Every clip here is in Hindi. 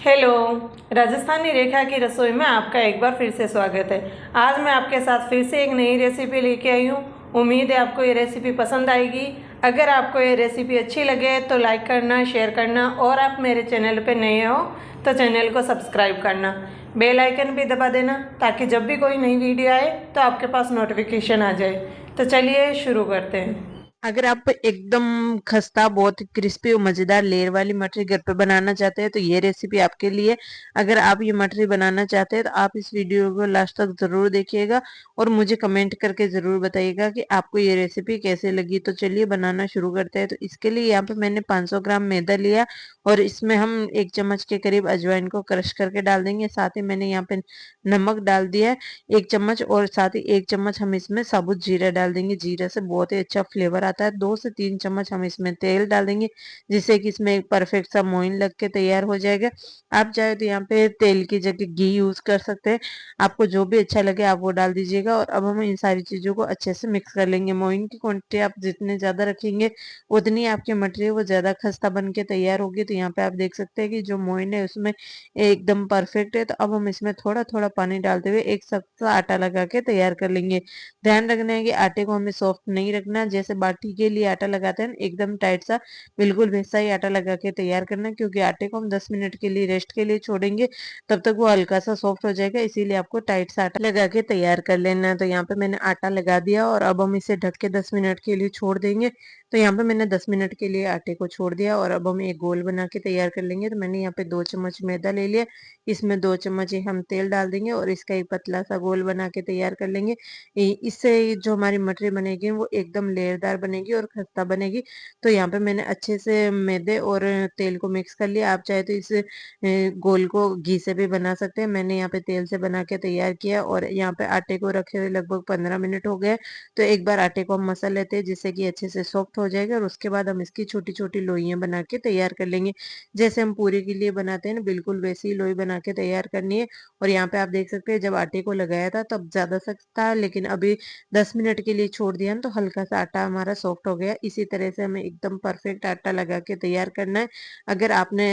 हेलो। राजस्थानी रेखा की रसोई में आपका एक बार फिर से स्वागत है। आज मैं आपके साथ फिर से एक नई रेसिपी लेके आई हूँ। उम्मीद है आपको ये रेसिपी पसंद आएगी। अगर आपको ये रेसिपी अच्छी लगे तो लाइक करना, शेयर करना और आप मेरे चैनल पे नए हो तो चैनल को सब्सक्राइब करना, बेल आइकन भी दबा देना ताकि जब भी कोई नई वीडियो आए तो आपके पास नोटिफिकेशन आ जाए। तो चलिए शुरू करते हैं। अगर आप एकदम खस्ता बहुत क्रिस्पी और मजेदार लेयर वाली मटरी घर पे बनाना चाहते हैं तो ये रेसिपी आपके लिए। अगर आप ये मटरी बनाना चाहते हैं तो आप इस वीडियो को लास्ट तक जरूर देखिएगा और मुझे कमेंट करके जरूर बताइएगा कि आपको ये रेसिपी कैसे लगी। तो चलिए बनाना शुरू करते हैं। तो इसके लिए यहाँ पे मैंने 500 ग्राम मैदा लिया और इसमें हम 1 चम्मच के करीब अजवाइन को क्रश करके डाल देंगे। साथ ही मैंने यहाँ पे नमक डाल दिया है 1 चम्मच और साथ ही 1 चम्मच हम इसमें साबुत जीरा डाल देंगे। जीरा से बहुत ही अच्छा फ्लेवर आता है। 2 से 3 चम्मच हम इसमें तेल डाल देंगे जिससे कि इसमें एक परफेक्ट सा मोइन लग के तैयार हो जाएगा। आप चाहे तो यहाँ पे तेल की जगह घी यूज कर सकते हैं। आपको जो भी अच्छा लगे आप वो डाल दीजिएगा और अब हम इन सारी चीजों को अच्छे से मिक्स कर लेंगे। मोइन की क्वांटिटी आप जितने ज्यादा रखेंगे उतनी आपकी मटेरियल वो ज्यादा खस्ता बन के तैयार होगी। तो यहाँ पे आप देख सकते हैं कि जो मोइन है उसमें एकदम परफेक्ट है। तो अब हम इसमें थोड़ा थोड़ा पानी डालते हुए एक सख्त सा आटा लगा के तैयार कर लेंगे। ध्यान रखना है कि आटे को हमें सॉफ्ट नहीं रखना, जैसे बाटी के लिए आटा लगाते हैं एकदम टाइट सा, बिल्कुल वैसा ही आटा लगा के तैयार करना है, क्योंकि आटे को हम 10 मिनट के लिए रेस्ट के लिए छोड़ेंगे तब तक वो हल्का सा सॉफ्ट हो जाएगा। इसीलिए आपको टाइट सा आटा लगा के तैयार कर लेना है। तो यहाँ पे मैंने आटा लगा दिया और अब हम इसे ढक के 10 मिनट के लिए छोड़ देंगे। तो यहाँ पे मैंने 10 मिनट के लिए आटे को छोड़ दिया और अब हम एक गोल बना के तैयार कर लेंगे। तो मैंने यहाँ पे 2 चम्मच मैदा ले लिया, इसमें 2 चम्मच ही हम तेल डाल देंगे और इसका एक पतला सा गोल बना के तैयार कर लेंगे। इससे जो हमारी मटरी बनेगी वो एकदम लेयरदार बनेगी और खस्ता बनेगी। तो यहाँ पे मैंने अच्छे से मैदे और तेल को मिक्स कर लिया। आप चाहे तो इस गोल को घी से भी बना सकते हैं। मैंने यहाँ पे तेल से बना के तैयार किया और यहाँ पे आटे को रखे हुए लगभग 15 मिनट हो गए। तो एक बार आटे को हम मसल लेते हैं जिससे कि अच्छे से सॉफ्ट हो जाएगा और उसके बाद हम इसकी छोटी छोटी लोइयां बना के तैयार कर लेंगे। जैसे हम पूरी के लिए बनाते हैं ना, बिल्कुल वैसी ही लोई बना के तैयार करनी है। और यहाँ पे आप देख सकते हैं जब आटे को लगाया था तब ज्यादा सख्त था, लेकिन अभी 10 मिनट के लिए छोड़ दिया ना तो हल्का सा आटा हमारा सॉफ्ट हो गया। इसी तरह से हमें एकदम परफेक्ट आटा लगा के तैयार करना है। अगर आपने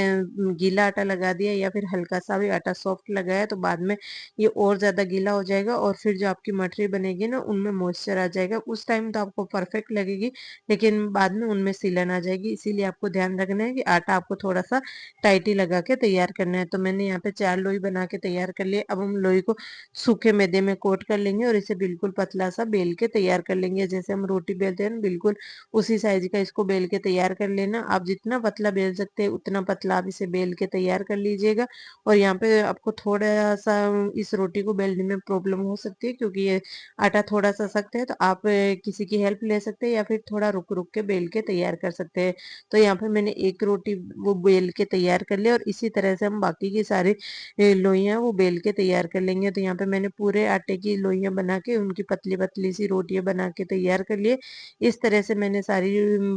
गीला आटा लगा दिया या फिर हल्का सा भी आटा सॉफ्ट लगाया तो बाद में ये और ज्यादा गीला हो जाएगा और फिर जो आपकी मटरी बनेगी ना उनमें मॉइस्चर आ जाएगा। उस टाइम तो आपको परफेक्ट लगेगी लेकिन बाद में उनमें सीलन आ जाएगी। इसीलिए आपको ध्यान रखना है कि आटा आपको थोड़ा सा टाइट ही लगा के तैयार करना है। तो मैंने यहाँ पे 4 लोई बना के तैयार कर लिए। अब हम लोई को सूखे मैदे में कोट कर लेंगे और इसे बिल्कुल पतला सा बेल के तैयार कर लेंगे। जैसे हम रोटी बेलते हैं ना, बिल्कुल उसी साइज का इसको बेल के तैयार कर लेना। आप जितना पतला बेल सकते हैं उतना पतला आप इसे बेल के तैयार कर लीजिएगा। और यहाँ पे आपको थोड़ा सा इस रोटी को बेलने में प्रॉब्लम हो सकती है क्योंकि ये आटा थोड़ा सा सख्त है। तो आप किसी की हेल्प ले सकते हैं या फिर थोड़ा रुक रुक के बेल के तैयार कर सकते हैं। तो यहाँ पे मैंने एक रोटी वो बेल के तैयार कर लिया और इसी तरह से हम बाकी की सारी लोइयां वो बेल के तैयार कर लेंगे। तो यहाँ पे मैंने पूरे आटे की लोइयां बना के उनकी पतली पतली सी रोटियां बना के तैयार कर लिए। इस तरह से मैंने सारी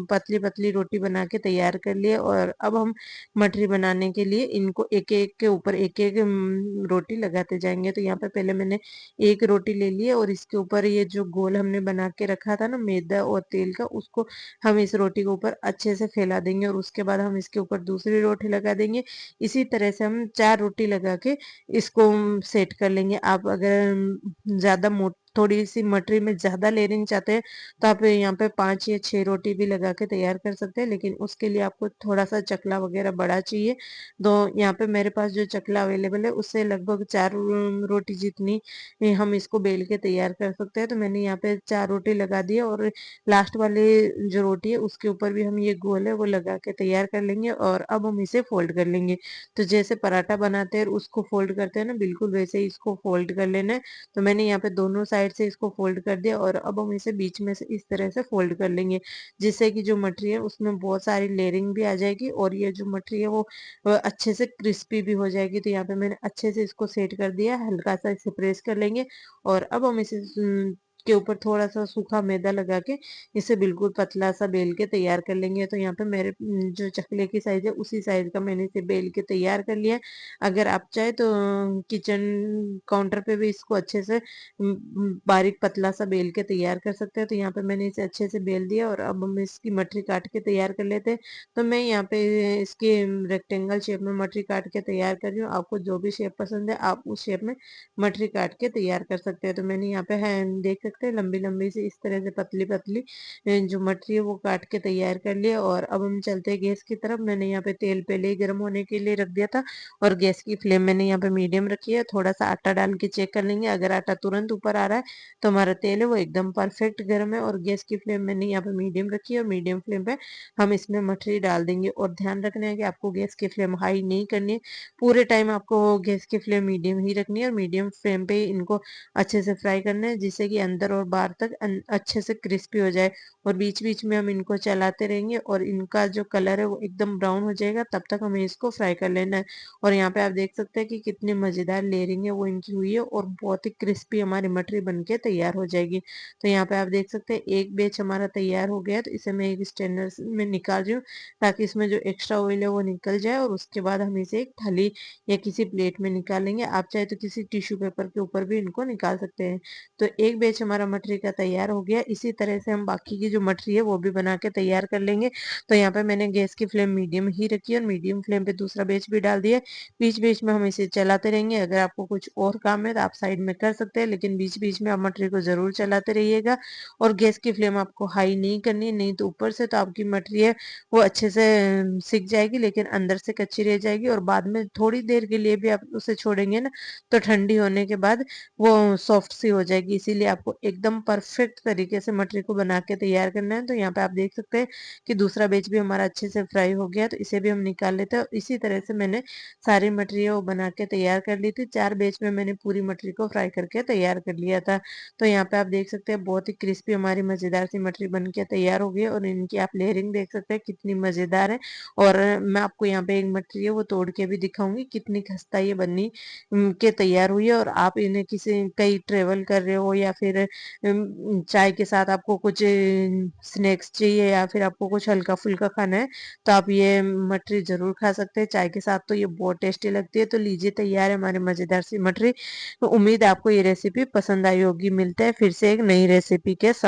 पतली पतली रोटी बना के तैयार कर लिए। और अब हम मठरी बनाने के लिए इनको एक एक के ऊपर एक एक रोटी लगाते जाएंगे। तो यहाँ पे पहले मैंने एक रोटी ले ली है और इसके ऊपर ये जो गोल हमने बना के रखा था ना मैदा और तेल का, उसको हम इस रोटी के ऊपर अच्छे से फैला देंगे और उसके बाद हम इसके ऊपर दूसरी रोटी लगा देंगे। इसी तरह से हम 4 रोटी लगा के इसको सेट कर लेंगे। आप अगर ज्यादा मोट थोड़ी सी मटरी में ज्यादा लेना चाहते हैं तो आप यहाँ पे 5 या 6 रोटी भी लगा के तैयार कर सकते हैं, लेकिन उसके लिए आपको थोड़ा सा चकला वगैरह बड़ा चाहिए। तो यहाँ पे मेरे पास जो चकला अवेलेबल है उससे लगभग 4 रोटी जितनी हम इसको बेल के तैयार कर सकते हैं। तो मैंने यहाँ पे 4 रोटी लगा दी है और लास्ट वाली जो रोटी है उसके ऊपर भी हम ये गोल है वो लगा के तैयार कर लेंगे और अब हम इसे फोल्ड कर लेंगे। तो जैसे पराठा बनाते हैं उसको फोल्ड करते हैं ना, बिल्कुल वैसे ही इसको फोल्ड कर लेना है। तो मैंने यहाँ पे दोनों साइड से इसको फोल्ड कर दिया और अब हम इसे बीच में से इस तरह से फोल्ड कर लेंगे जिससे कि जो मटरी है उसमें बहुत सारी लेयरिंग भी आ जाएगी और ये जो मटरी है वो अच्छे से क्रिस्पी भी हो जाएगी। तो यहाँ पे मैंने अच्छे से इसको सेट कर दिया, हल्का सा इसे प्रेस कर लेंगे और अब हम इसे के ऊपर थोड़ा सा सूखा मैदा लगा के इसे बिल्कुल पतला सा बेल के तैयार कर लेंगे। तो यहाँ पे मेरे जो चकले की साइज है उसी साइज का मैंने इसे बेल के तैयार कर लिया है। अगर आप चाहे तो किचन काउंटर पे भी इसको अच्छे से बारीक पतला सा बेल के तैयार कर सकते हैं। तो यहाँ पे मैंने इसे अच्छे से बेल दिया और अब हम इसकी मटरी काट के तैयार कर लेते हैं। तो मैं यहाँ पे इसकी रेक्टेंगल शेप में मटरी काट के तैयार कर रही हूँ। आपको जो भी शेप पसंद है आप उस शेप में मटरी काट के तैयार कर सकते हैं। तो मैंने यहाँ पे है देख सकते हैं लंबी लंबी सी इस तरह से पतली पतली जो मटरी है वो काट के तैयार कर लिया। और अब हम चलते हैं गैस की तरफ। मैंने यहाँ पे तेल पहले ही गर्म होने के लिए रख दिया था और गैस की फ्लेम मैंने यहाँ पे मीडियम रखी है। थोड़ा सा आटा डाल के चेक कर लेंगे, अगर आटा तुरंत ऊपर आ रहा है तो हमारा तेल है वो एकदम परफेक्ट गर्म है। और गैस की फ्लेम मैंने यहाँ पे मीडियम रखी है और मीडियम फ्लेम पे हम इसमें मठरी डाल देंगे। और ध्यान रखना है कि आपको गैस की फ्लेम हाई नहीं करनी है, पूरे टाइम आपको गैस की फ्लेम मीडियम ही रखनी है और मीडियम फ्लेम पे ही इनको अच्छे से फ्राई करना है, जिससे कि अंदर और बाहर तक अच्छे से क्रिस्पी हो जाए। और बीच बीच में हम इनको चलाते रहेंगे और इनका जो कलर है वो एकदम ब्राउन हो जाएगा, तब तक हमें इसको फ्राई कर लेना है। और यहाँ पे आप देख सकते हैं कि कितनी मजेदार लेयरिंग है वो इनकी हुई है और बहुत ही क्रिस्पी हमारी मटरी बनके तैयार हो जाएगी। तो यहाँ पे आप देख सकते हैं एक बैच हमारा तैयार हो गया है। तो इसे मैं एक स्टैंडर में निकाल रही हूँ ताकि इसमें जो एक्स्ट्रा ऑयल है वो निकल जाए। और उसके बाद हम इसे एक थाली या किसी प्लेट में निकालेंगे, आप चाहे तो किसी टिश्यू पेपर के ऊपर भी इनको निकाल सकते हैं। तो एक बैच हमारा मटरी का तैयार हो गया। इसी तरह से हम बाकी की जो मटरी है वो भी बना के तैयार कर लेंगे। तो यहाँ पे मैंने गैस की फ्लेम मीडियम ही रखी है और मीडियम फ्लेम पे दूसरा बैच भी डाल दिया। बीच बीच में हम इसे चलाते रहेंगे। अगर आपको कुछ और काम है तो आप साइड में कर सकते हैं, लेकिन बीच बीच में आप मटरी को जरूर चलाते रहिएगा। और गैस की फ्लेम आपको हाई नहीं करनी है, नहीं तो ऊपर से तो आपकी मटरी है वो अच्छे से सिक जाएगी लेकिन अंदर से कच्ची रह जाएगी। और बाद में थोड़ी देर के लिए भी आप उसे छोड़ेंगे ना तो ठंडी होने के बाद वो सॉफ्ट सी हो जाएगी। इसीलिए आपको एकदम परफेक्ट तरीके से मटरी को बना के तैयार करना है। तो यहाँ पे आप देख सकते हैं कि दूसरा बैच भी हमारा अच्छे से फ्राई हो गया, तो इसे भी हम निकाल लेते हैं। इसी तरह से मैंने सारी मटरी वो बना के तैयार कर ली थी। 4 बैच में मैंने पूरी मटरी को फ्राई करके तैयार कर लिया था। तो यहाँ पे आप देख सकते हैं बहुत ही क्रिस्पी हमारी मजेदार सी मटरी बन के तैयार हो गई है। और इनकी आप लेयरिंग देख सकते हैं कितनी मजेदार है। और मैं आपको यहाँ पे एक मटरी है वो तोड़ के भी दिखाऊंगी कितनी खस्ता ये बनी के तैयार हुई है। और आप इन्हें किसी कहीं ट्रेवल कर रहे हो या फिर चाय के साथ आपको कुछ स्नैक्स चाहिए या फिर आपको कुछ हल्का फुल्का खाना है तो आप ये मटरी जरूर खा सकते हैं चाय के साथ। तो ये बहुत टेस्टी लगती है। तो लीजिए तैयार है हमारी मजेदार सी मटरी। तो उम्मीद है आपको ये रेसिपी पसंद आई होगी। मिलते हैं फिर से एक नई रेसिपी के साथ।